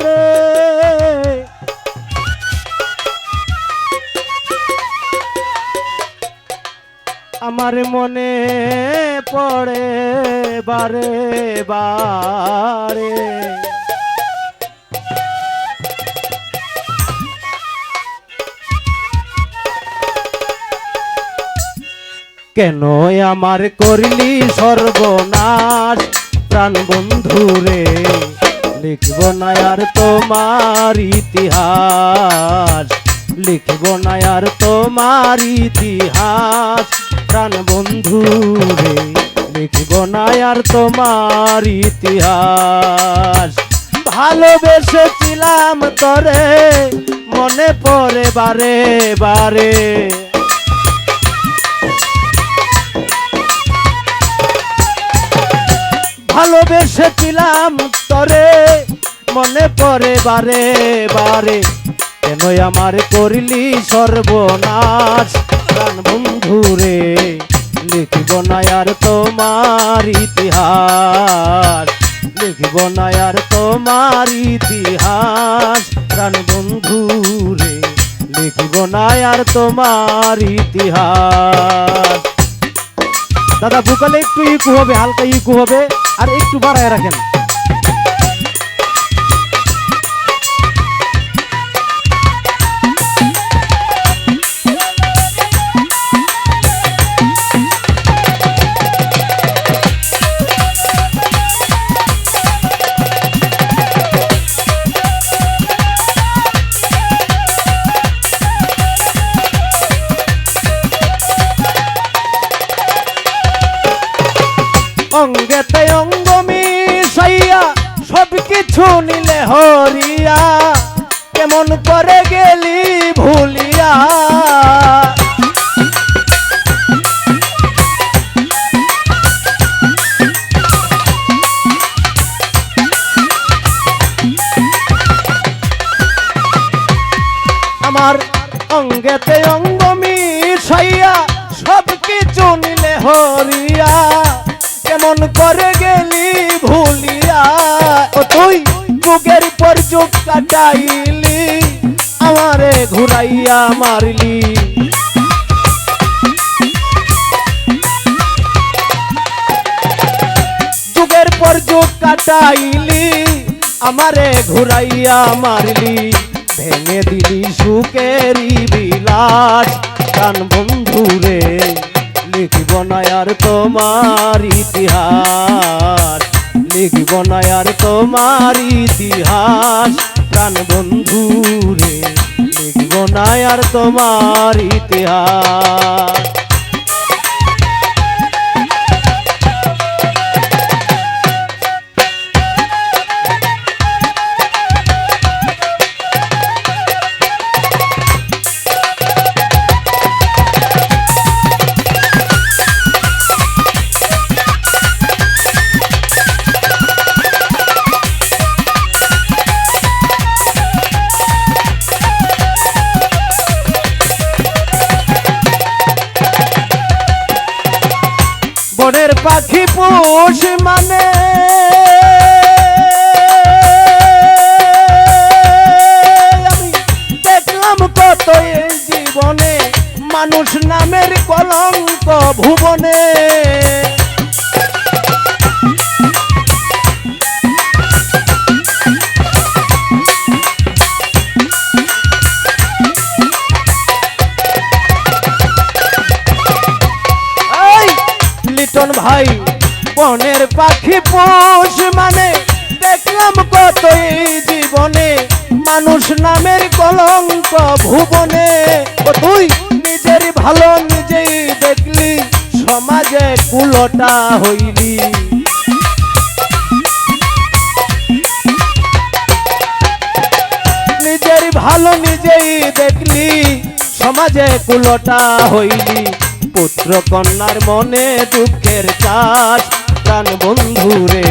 রে আমার মনে পড়ে বারে বারে কেন আমার করলি সর্বনাশ প্রাণ বন্ধু রে লিখব না আর তোমার ইতিহাস লিখব না আর তোমার ইতিহাস প্রাণ বন্ধু রে লিখব না আর তোমার ইতিহাস ভালোবেসেছিলাম তোরে মনে পড়ে বারে বারে ভালোবেসেছিলাম তোরে মনে পড়ে বারে বারে কেন আমার করলি সর্বনাশ প্রাণ বন্ধু রে লিখব না আর তোমার ইতিহাস লিখব না আর তোমার ইতিহাস প্রাণ বন্ধু রে লিখব না আর তোমার ইতিহাস। দাদা ভোকালে একটু ইকু হবে, হালকা ইকু হবে, আর একটু বাড়ায় রাখেন। অঙ্গেতে অঙ্গ মিশাইয়া সব কিছু নিলে হরিয়া কেমন করে গেলি ভুলিয়া আমার অঙ্গেতে অঙ্গ মিশাইয়া সব কিছু নিলে হরিয়া কেমন করে গেলি ভুলিয়া ও তুই যুগের পর যুগ কাটাইলি আমারে ঘুরাইয়া মারলি যুগের পর যুগ কাটাইলি আমারে ঘুরাইয়া মারলি ভেঙে দিলি সুখেরই বিলাস প্রাণ বন্ধু রে লিখব না আর তোমার ইতিহাস লিখব না আর তোমার ইতিহাস প্রাণ বন্ধু রে লিখব না আর তোমার ইতিহাস। বনের পাখি পোষ মানে আমি দেখলাম কত এই জীবনে মানুষ নামের কলঙ্ক ভুবনে ভাই বনের পাখি পোষ মানে দেখলাম কত এই জীবনে মানুষ নামের কলঙ্ক ভুবনে ও তুই নিজের ভালো নিজেই দেখলি সমাজে কুলটা হইলি নিজের ভালো নিজেই দেখলি সমাজে কুলটা হইলি পুত্র কন্যার মনে দুঃখের চাষ প্রাণ বন্ধু রে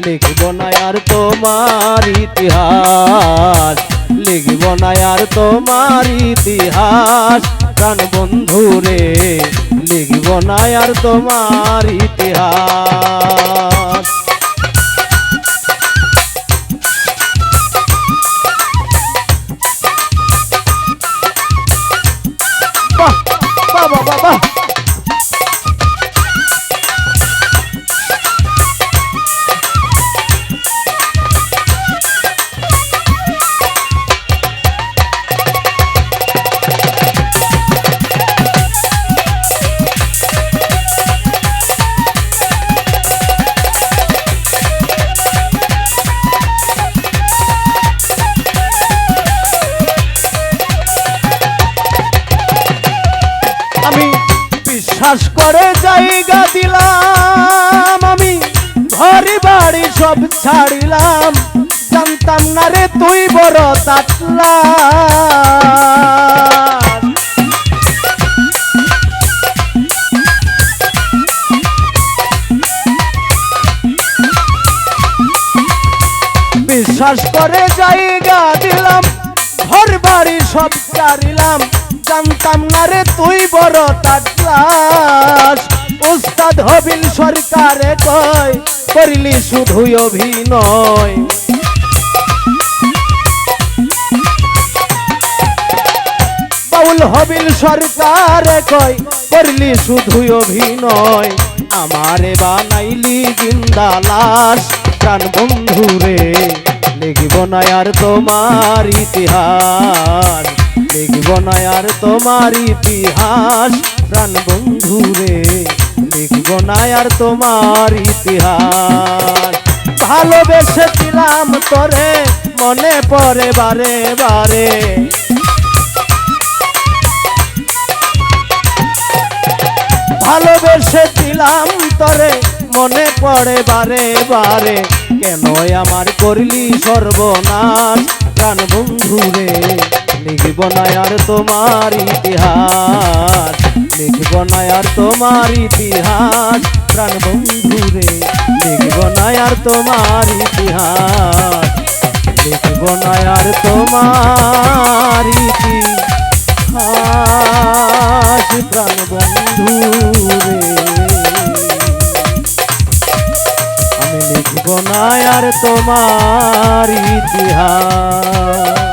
লিখব না আর তোমার ইতিহাস লিখব না আর তোমার ইতিহাস প্রাণ বন্ধু রে লিখব না আর তোমার ইতিহাস। বিশ্বাস করে জায়গা দিলাম আমি, ঘর বাড়ি সব ছাড়িলাম, জানতাম না রে তুই বড় তাতলা। বিশ্বাস করে জায়গা দিলাম, ঘর বাড়ি সব ছাড়িলাম, জানতাম না রে তুই বড় তাতলাস। উস্তাদ হবিল সরকারে কয় করিলি শুধুই অভিনয়, বাউল হবিল সরকারে কয় করলি শুধুই অভিনয়, আমারে বানাইলি জিন্দা লাশ। প্রাণ বন্ধু রে লিখব না আর তোমার ইতিহাস, লিখব না আর তোমার ইতিহাস। প্রাণ বন্ধু রে লিখব না আর তোমার ইতিহাস। ভালোবেসেছিলাম তোরে মনে পড়ে বারে বারে, ভালোবেসেছিলাম তোরে মনে পড়ে বারে বারে, কেন আমার করলি সর্বনাশ। প্রাণ বন্ধু রে লিখব না আর তোমার ইতিহাস, লিখব না আর তোমার ইতিহাস। প্রাণ বন্ধু রে লিখব না আর তোমার ইতিহাস, লিখব না আর তোমার ইতিহাস। প্রাণ বন্ধু রে আমি লিখব না আর তোমার ইতিহাস।